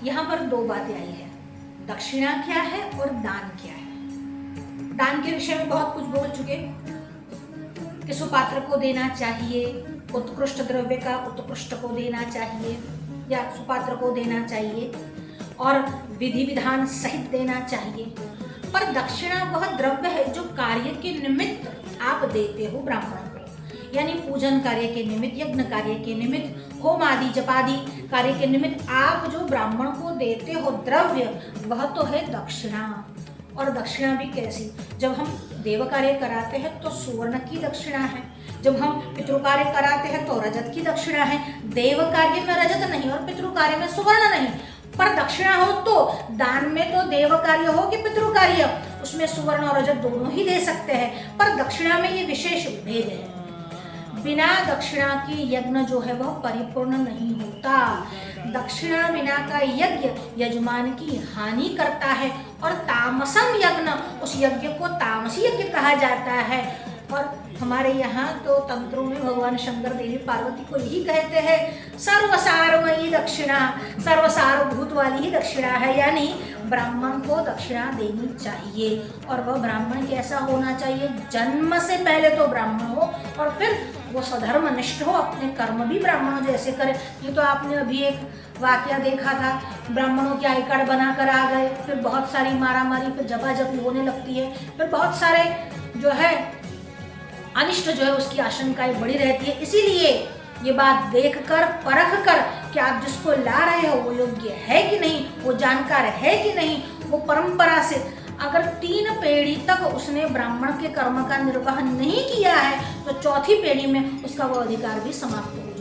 यहाँ पर दो बातें आई है, दक्षिणा क्या है और दान क्या है। दान के विषय में बहुत कुछ बोल चुके कि सुपात्र को देना चाहिए, उत्कृष्ट द्रव्य का उत्कृष्ट को देना चाहिए या सुपात्र को देना चाहिए और विधि विधान सहित देना चाहिए। पर दक्षिणा वह द्रव्य है जो कार्य के निमित्त आप देते हो ब्राह्मण को, यानी पूजन कार्य के निमित्त, यज्ञ कार्य के निमित्त, होम आदि जपादि कार्य के निमित्त आप जो ब्राह्मण को देते हो द्रव्य, वह तो है दक्षिणा। और दक्षिणा भी कैसी, जब हम देव कार्य कराते हैं तो सुवर्ण की दक्षिणा है, जब हम पितृ कार्य कराते हैं तो रजत की दक्षिणा है। देव कार्य में रजत नहीं और पितृ कार्य में सुवर्ण नहीं, पर दक्षिणा हो तो दान में तो देव कार्य हो कि पितृ कार्य, उसमें सुवर्ण और रजत दोनों ही दे सकते हैं, पर दक्षिणा में ये विशेष भेद है। बिना दक्षिणा की यज्ञ जो है वह परिपूर्ण नहीं होता। दक्षिणा बिना का यज्ञ यजमान की हानि करता है और तामसम यज्ञ, उस यज्ञ को तामसी यज्ञ कहा जाता है। और हमारे यहाँ तो तंत्रों में भगवान शंकर देवी पार्वती को यही कहते हैं, सर्वसारमयी दक्षिणा, सर्वसारभूत वाली ही दक्षिणा है, यानी ब्राह्मण को दक्षिणा देनी चाहिए। और वह ब्राह्मण कैसा होना चाहिए, जन्म से पहले तो ब्राह्मण हो और फिर वो स्वधर्मनिष्ठ हो, अपने कर्म भी ब्राह्मणों जैसे करे। ये तो आपने अभी एक वाकया देखा था, ब्राह्मणों के आई कार्ड बनाकर आ गए, फिर बहुत सारी मारामारी, फिर जपाजपी होने लगती है, फिर बहुत सारे जो है अनिष्ट जो है उसकी आशंकाएं बड़ी रहती है। इसीलिए ये बात देखकर परख कर कि आप जिसको ला रहे हो वो योग्य है कि नहीं, वो जानकार है कि नहीं, वो परंपरा से अगर 3 पीढ़ी तक उसने ब्राह्मण के कर्म का निर्वाह नहीं किया है तो चौथी पीढ़ी में उसका वो अधिकार भी समाप्त हो